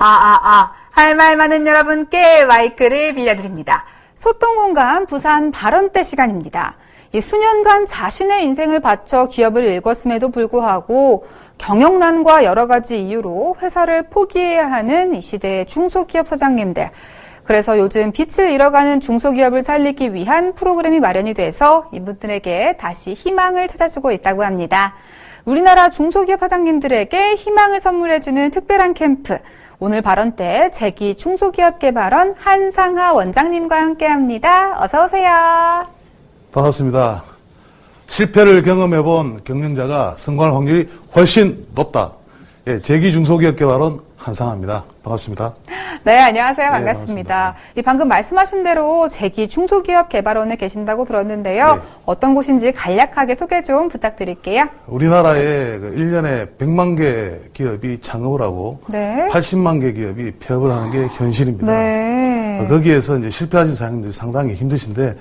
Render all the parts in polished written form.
할 말 많은 여러분께 마이크를 빌려드립니다. 소통공감 부산 발언대 시간입니다. 수년간 자신의 인생을 바쳐 기업을 일궜음에도 불구하고 경영난과 여러 가지 이유로 회사를 포기해야 하는 이 시대의 중소기업 사장님들. 그래서 요즘 빛을 잃어가는 중소기업을 살리기 위한 프로그램이 마련이 돼서 이분들에게 다시 희망을 찾아주고 있다고 합니다. 우리나라 중소기업 사장님들에게 희망을 선물해주는 특별한 캠프. 오늘 발언 때 재기 중소기업개발원 한상하 원장님과 함께합니다. 어서 오세요. 반갑습니다. 실패를 경험해본 경영자가 성공할 확률이 훨씬 높다. 예, 재기 중소기업개발원 한상하입니다. 반갑습니다. 네, 안녕하세요. 반갑습니다. 네, 반갑습니다. 방금 말씀하신 대로 재기 중소기업개발원에 계신다고 들었는데요. 네. 어떤 곳인지 간략하게 소개 좀 부탁드릴게요. 우리나라에 1년에 100만 개 기업이 창업을 하고 네. 80만 개 기업이 폐업을 하는 게 현실입니다. 네. 거기에서 이제 실패하신 사장님들이 상당히 힘드신데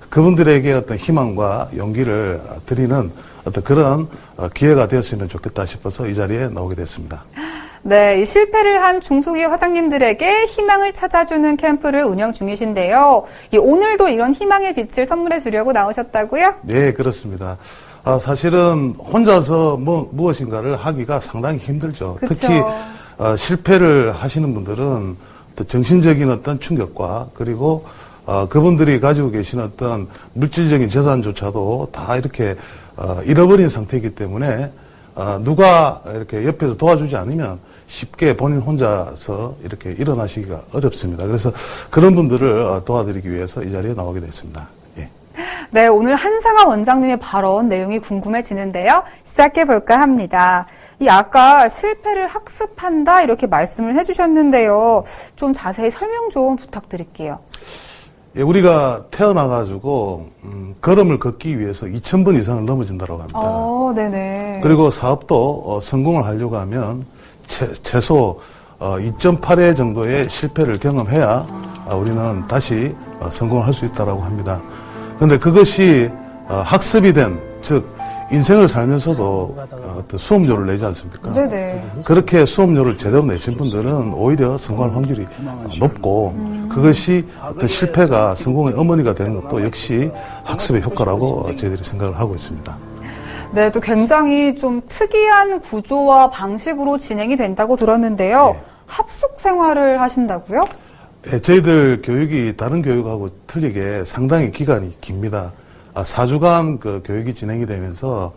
그분들에게 어떤 희망과 용기를 드리는 어떤 그런 기회가 되었으면 좋겠다 싶어서 이 자리에 나오게 됐습니다. 네, 이 실패를 한 중소기업 사장님들에게 희망을 찾아주는 캠프를 운영 중이신데요. 오늘도 이런 희망의 빛을 선물해 주려고 나오셨다고요? 네, 그렇습니다. 사실은 혼자서 무엇인가를 하기가 상당히 힘들죠. 그쵸. 특히 실패를 하시는 분들은 또 정신적인 어떤 충격과 그리고 그분들이 가지고 계신 어떤 물질적인 재산조차도 다 이렇게 잃어버린 상태이기 때문에 누가 이렇게 옆에서 도와주지 않으면 쉽게 본인 혼자서 이렇게 일어나시기가 어렵습니다. 그래서 그런 분들을 도와드리기 위해서 이 자리에 나오게 됐습니다. 예. 네, 오늘 한상하 원장님의 발언 내용이 궁금해지는데요. 시작해볼까 합니다. 아까 실패를 학습한다 이렇게 말씀을 해주셨는데요. 좀 자세히 설명 좀 부탁드릴게요. 예, 우리가 태어나가지고 걸음을 걷기 위해서 2,000번 이상을 넘어진다고 합니다. 네네. 그리고 사업도 성공을 하려고 하면 최소 2.8회 정도의 실패를 경험해야 우리는 다시 성공을 할 수 있다고 합니다. 그런데 그것이 학습이 된, 즉 인생을 살면서도 어떤 수업료를 내지 않습니까? 네네. 그렇게 수업료를 제대로 내신 분들은 오히려 성공할 확률이 높고 그것이 어떤 실패가 성공의 어머니가 되는 것도 역시 학습의 효과라고 저희들이 생각을 하고 있습니다. 네, 또 굉장히 좀 특이한 구조와 방식으로 진행이 된다고 들었는데요. 네. 합숙 생활을 하신다고요? 네, 저희들 교육이 다른 교육하고 틀리게 상당히 기간이 깁니다. 4주간 그 교육이 진행이 되면서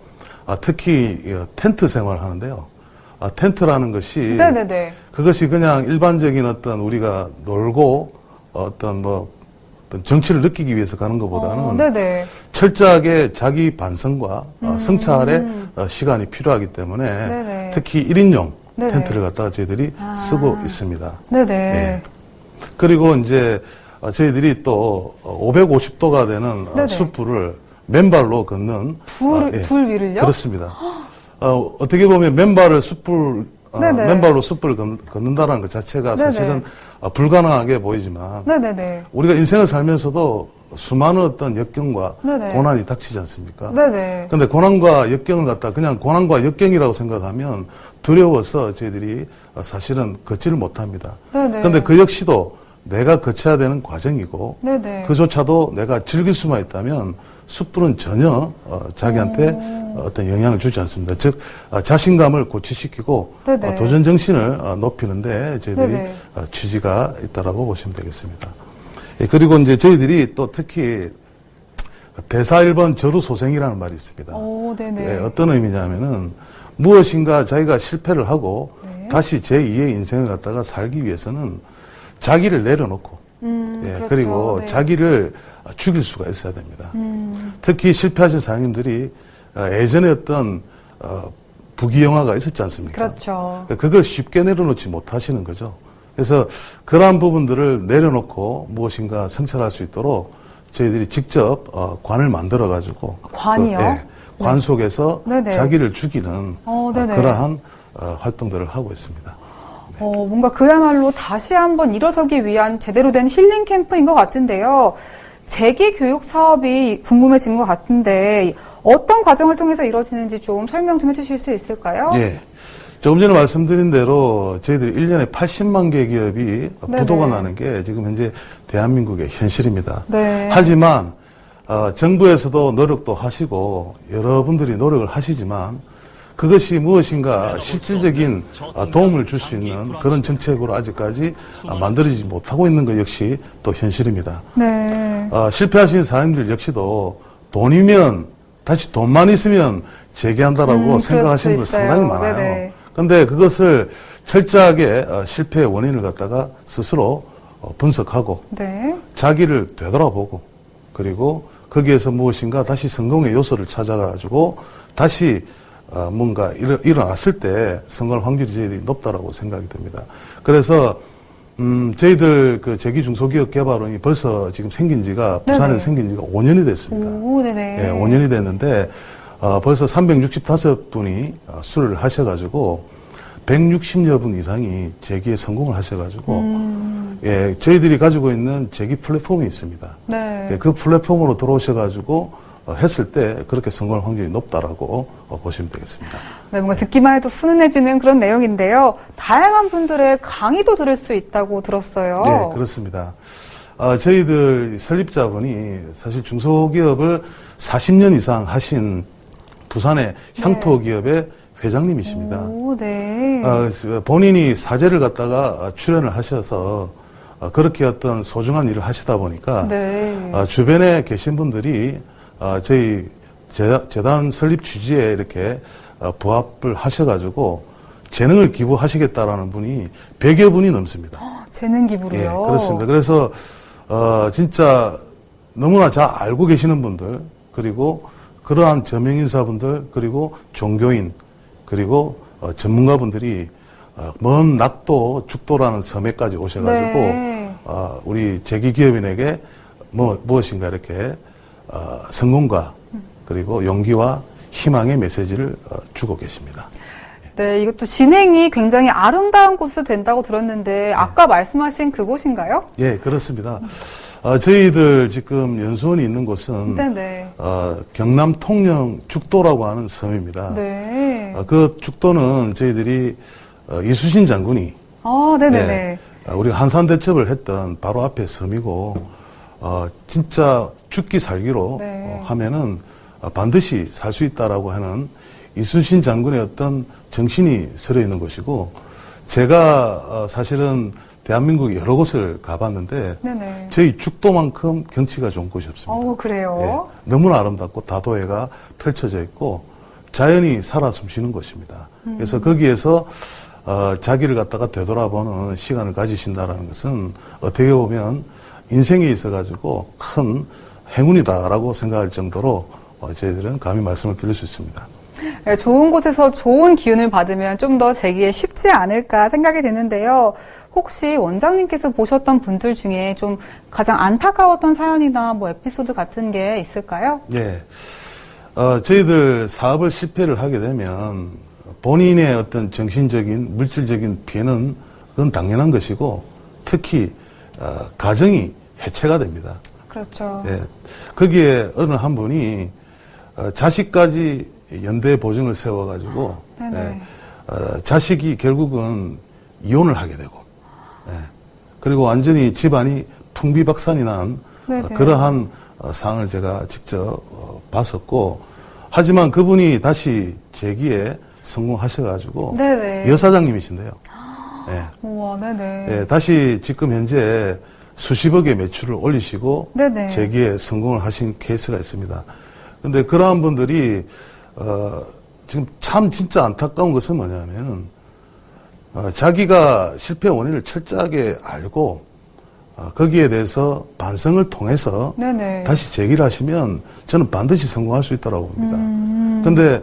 특히 텐트 생활을 하는데요. 텐트라는 것이 네네네. 그것이 그냥 일반적인 어떤 우리가 놀고 어떤 정치를 느끼기 위해서 가는 것보다는 네네. 철저하게 자기 반성과 성찰의 시간이 필요하기 때문에 네네. 특히 1인용 네네. 텐트를 갖다가 저희들이 쓰고 있습니다. 네네. 네. 그리고 이제 저희들이 또 550도가 되는 네네. 숯불을 맨발로 걷는 불 위를요? 그렇습니다. 어떻게 보면 맨발로 숯불을 걷는다는 것 자체가 네네. 사실은 불가능하게 보이지만 네네네. 우리가 인생을 살면서도 수많은 어떤 역경과 네네. 고난이 닥치지 않습니까? 네네. 근데 고난과 역경을 갖다 그냥 고난과 역경이라고 생각하면 두려워서 저희들이 사실은 걷지를 못합니다. 네네. 근데 그 역시도 내가 거쳐야 되는 과정이고 네네. 그조차도 내가 즐길 수만 있다면 숯불은 전혀 자기한테 어떤 영향을 주지 않습니다. 즉 자신감을 고취시키고 네네. 도전 정신을 높이는데 저희들이 네네. 취지가 있다라고 보시면 되겠습니다. 예, 그리고 이제 저희들이 또 특히 대사 1번 저루소생이라는 말이 있습니다. 네네. 예, 어떤 의미냐면은 무엇인가 자기가 실패를 하고 네. 다시 제2의 인생을 갖다가 살기 위해서는 자기를 내려놓고 예, 그렇죠. 그리고 네. 자기를 죽일 수가 있어야 됩니다. 특히 실패하신 사장님들이 예전에 어떤 부귀영화가 있었지 않습니까? 그렇죠. 그걸 쉽게 내려놓지 못하시는 거죠. 그래서 그러한 부분들을 내려놓고 무엇인가 성찰할 수 있도록 저희들이 직접 관을 만들어 가지고 관이요? 관 속에서 네네. 자기를 죽이는 네네. 그러한 활동들을 하고 있습니다. 뭔가 그야말로 다시 한번 일어서기 위한 제대로 된 힐링 캠프인 것 같은데요. 재기 교육 사업이 궁금해진 것 같은데 어떤 과정을 통해서 이루어지는지 좀 설명 좀 해주실 수 있을까요? 예. 조금 전에 말씀드린 대로 저희들이 1년에 80만 개 기업이 네네. 부도가 나는 게 지금 현재 대한민국의 현실입니다. 네. 하지만 정부에서도 노력도 하시고 여러분들이 노력을 하시지만 그것이 무엇인가 실질적인 도움을 줄 수 있는 그런 정책으로 아직까지 만들어지지 못하고 있는 것 역시 또 현실입니다. 네. 실패하신 사장님들 역시도 돈이면 다시 돈만 있으면 재개한다라고 생각하시는 분 상당히 많아요. 네네. 그런데 그것을 철저하게 실패의 원인을 갖다가 스스로 분석하고 네. 자기를 되돌아보고 그리고 거기에서 무엇인가 다시 성공의 요소를 찾아가지고 다시 뭔가 일어났을 때 성공할 확률이 저희들이 높다라고 생각이 됩니다. 그래서 저희들 그 제기중소기업개발원이 벌써 지금 생긴 지가 부산에 네네. 생긴 지가 5년이 됐습니다. 오, 네네. 예, 5년이 됐는데 벌써 365분이 수료를 하셔가지고 160여 분 이상이 제기에 성공을 하셔가지고 예, 저희들이 가지고 있는 제기 플랫폼이 있습니다. 네. 예, 그 플랫폼으로 들어오셔가지고 했을 때 그렇게 성공할 확률이 높다라고 보시면 되겠습니다. 네, 뭔가 듣기만 해도 훈훈해지는 그런 내용인데요. 다양한 분들의 강의도 들을 수 있다고 들었어요. 네, 그렇습니다. 저희들 설립자분이 사실 중소기업을 40년 이상 하신 부산의 향토기업의 회장님이십니다. 오, 네. 본인이 사제를 갖다가 출연을 하셔서 그렇게 어떤 소중한 일을 하시다 보니까 네. 주변에 계신 분들이 저희 재단 설립 취지에 이렇게 부합을 하셔가지고 재능을 기부하시겠다라는 분이 100여 분이 넘습니다. 재능 기부로요? 예, 그렇습니다. 그래서 진짜 너무나 잘 알고 계시는 분들 그리고 그러한 저명인사분들 그리고 종교인 그리고 전문가분들이 먼 낙도 죽도라는 섬에까지 오셔가지고 네. 우리 제기기업인에게 무엇인가 이렇게 성공과 그리고 용기와 희망의 메시지를 주고 계십니다. 네, 이것도 진행이 굉장히 아름다운 곳으로 된다고 들었는데 아까 말씀하신 그곳인가요? 예, 그렇습니다. 저희들 지금 연수원이 있는 곳은 네네. 경남 통영 죽도라고 하는 섬입니다. 네. 그 죽도는 저희들이 이수신 장군이 네네네. 우리가 한산대첩을 했던 바로 앞에 섬이고 진짜 죽기 살기로 네. 하면은 반드시 살 수 있다라고 하는 이순신 장군의 어떤 정신이 서려 있는 곳이고 제가 사실은 대한민국 여러 곳을 가봤는데 네네. 저희 죽도만큼 경치가 좋은 곳이 없습니다. 그래요? 예, 너무나 아름답고 다도해가 펼쳐져 있고 자연이 살아 숨쉬는 곳입니다. 그래서 거기에서 자기를 갖다가 되돌아보는 시간을 가지신다라는 것은 어떻게 보면 인생에 있어가지고 큰 행운이다라고 생각할 정도로 저희들은 감히 말씀을 드릴 수 있습니다. 네, 좋은 곳에서 좋은 기운을 받으면 좀 더 재기에 쉽지 않을까 생각이 드는데요. 혹시 원장님께서 보셨던 분들 중에 좀 가장 안타까웠던 사연이나 뭐 에피소드 같은 게 있을까요? 예. 저희들 사업을 실패를 하게 되면 본인의 어떤 정신적인, 물질적인 피해는 그건 당연한 것이고 특히 가정이 해체가 됩니다. 그렇죠. 예. 거기에 어느 한 분이 자식까지 연대 보증을 세워가지고 네네. 자식이 결국은 이혼을 하게 되고 그리고 완전히 집안이 풍비박산이 난 네네. 그러한 상황을 제가 직접 봤었고 하지만 그분이 다시 재기에 성공하셔가지고 네네. 여사장님이신데요. 예. 우와, 네네. 예, 다시 지금 현재 수십억의 매출을 올리시고 네네. 재기에 성공을 하신 케이스가 있습니다. 근데 그러한 분들이 지금 참 진짜 안타까운 것은 뭐냐면 자기가 실패 원인을 철저하게 알고 거기에 대해서 반성을 통해서 네네. 다시 재기를 하시면 저는 반드시 성공할 수 있다고 봅니다. 근데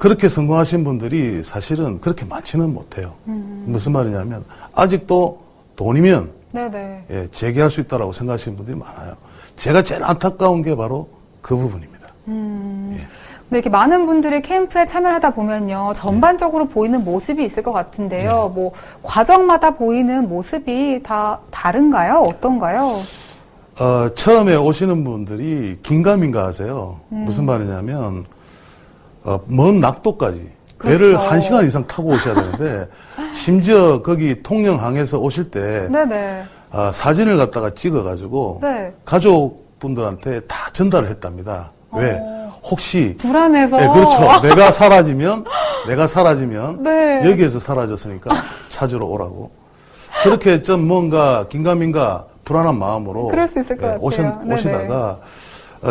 그렇게 성공하신 분들이 사실은 그렇게 많지는 못해요. 무슨 말이냐면 아직도 돈이면 네네. 예, 재개할 수 있다라고 생각하시는 분들이 많아요. 제가 제일 안타까운 게 바로 그 부분입니다. 네, 이렇게 많은 분들이 캠프에 참여를 하다 보면요, 전반적으로 보이는 모습이 있을 것 같은데요. 뭐 과정마다 보이는 모습이 다 다른가요? 어떤가요? 처음에 오시는 분들이 긴가민가 하세요. 무슨 말이냐면 먼 낙도까지 배를 그렇죠. 1시간 이상 타고 오셔야 되는데 심지어 거기 통영항에서 오실 때 네네. 사진을 갖다가 찍어가지고 네. 가족분들한테 다 전달을 했답니다. 왜? 혹시 불안해서. 네, 그렇죠. 내가 사라지면 네. 여기에서 사라졌으니까 찾으러 오라고. 그렇게 좀 뭔가 긴가민가 불안한 마음으로 그럴 수 있을 것 같아요. 오시다가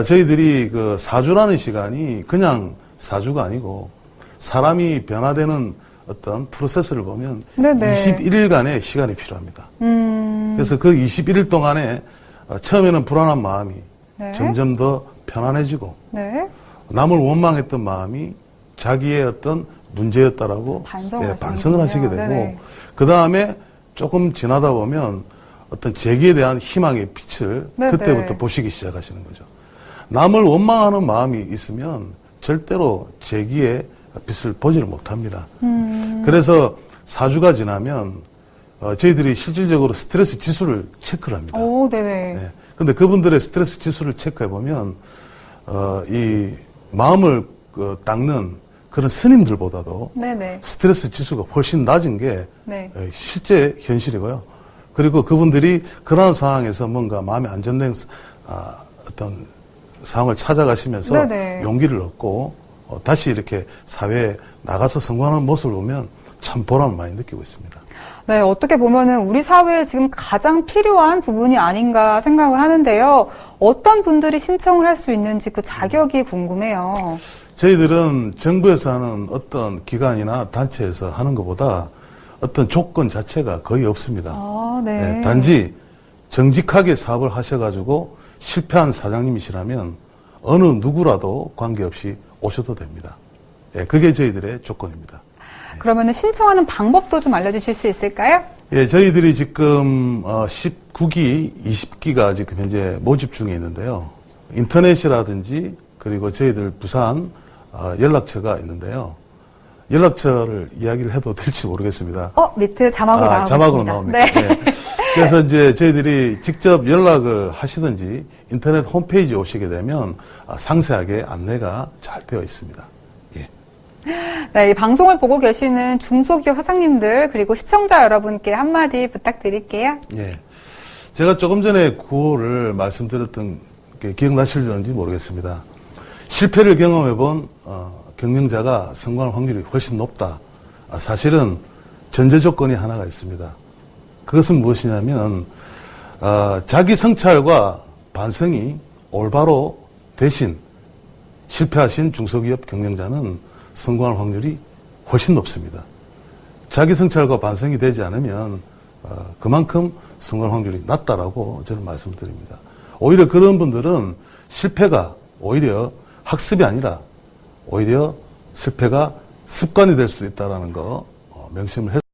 저희들이 그 4주라는 시간이 그냥 4주가 아니고 사람이 변화되는 어떤 프로세스를 보면 네네. 21일간의 시간이 필요합니다. 그래서 그 21일 동안에 처음에는 불안한 마음이 네. 점점 더 편안해지고 네. 남을 원망했던 마음이 자기의 어떤 문제였다라고 반성을 하시게 되고 네네. 그 다음에 조금 지나다 보면 어떤 재기에 대한 희망의 빛을 네네. 그때부터 보시기 시작하시는 거죠. 남을 원망하는 마음이 있으면 절대로 재기의 빛을 보지를 못합니다. 그래서 4주가 지나면 저희들이 실질적으로 스트레스 지수를 체크를 합니다. 오, 네네. 네. 근데 그분들의 스트레스 지수를 체크해 보면 이 마음을 닦는 그런 스님들보다도 네네. 스트레스 지수가 훨씬 낮은 게 네. 실제 현실이고요. 그리고 그분들이 그러한 상황에서 뭔가 마음에 안정된 어떤 상황을 찾아가시면서 네네. 용기를 얻고 다시 이렇게 사회에 나가서 성공하는 모습을 보면 참 보람을 많이 느끼고 있습니다. 네, 어떻게 보면은 우리 사회에 지금 가장 필요한 부분이 아닌가 생각을 하는데요. 어떤 분들이 신청을 할 수 있는지 그 자격이 궁금해요. 저희들은 정부에서 하는 어떤 기관이나 단체에서 하는 것보다 어떤 조건 자체가 거의 없습니다. 아, 네. 네, 단지 정직하게 사업을 하셔가지고 실패한 사장님이시라면 어느 누구라도 관계없이 오셔도 됩니다. 예, 그게 저희들의 조건입니다. 그러면은 신청하는 방법도 좀 알려주실 수 있을까요? 예, 저희들이 지금 19기, 20기가 지금 현재 모집 중에 있는데요. 인터넷이라든지 그리고 저희들 부산 연락처가 있는데요. 연락처를 이야기를 해도 될지 모르겠습니다. 밑에 자막으로 나오고 자막으로 있습니다. 나옵니다. 네. 네. 그래서 이제 저희들이 직접 연락을 하시든지 인터넷 홈페이지에 오시게 되면 상세하게 안내가 잘 되어 있습니다. 예. 네, 이 방송을 보고 계시는 중소기업 사장님들 그리고 시청자 여러분께 한마디 부탁드릴게요. 예. 제가 조금 전에 구호를 말씀드렸던 게 기억나실지 모르겠습니다. 실패를 경험해본 경영자가 성공할 확률이 훨씬 높다. 사실은 전제 조건이 하나가 있습니다. 그것은 무엇이냐면 자기 성찰과 반성이 올바로 대신 실패하신 중소기업 경영자는 성공할 확률이 훨씬 높습니다. 자기 성찰과 반성이 되지 않으면 그만큼 성공할 확률이 낮다라고 저는 말씀드립니다. 오히려 그런 분들은 실패가 오히려 학습이 아니라 오히려 실패가 습관이 될 수 있다는 거 명심을 했습니다.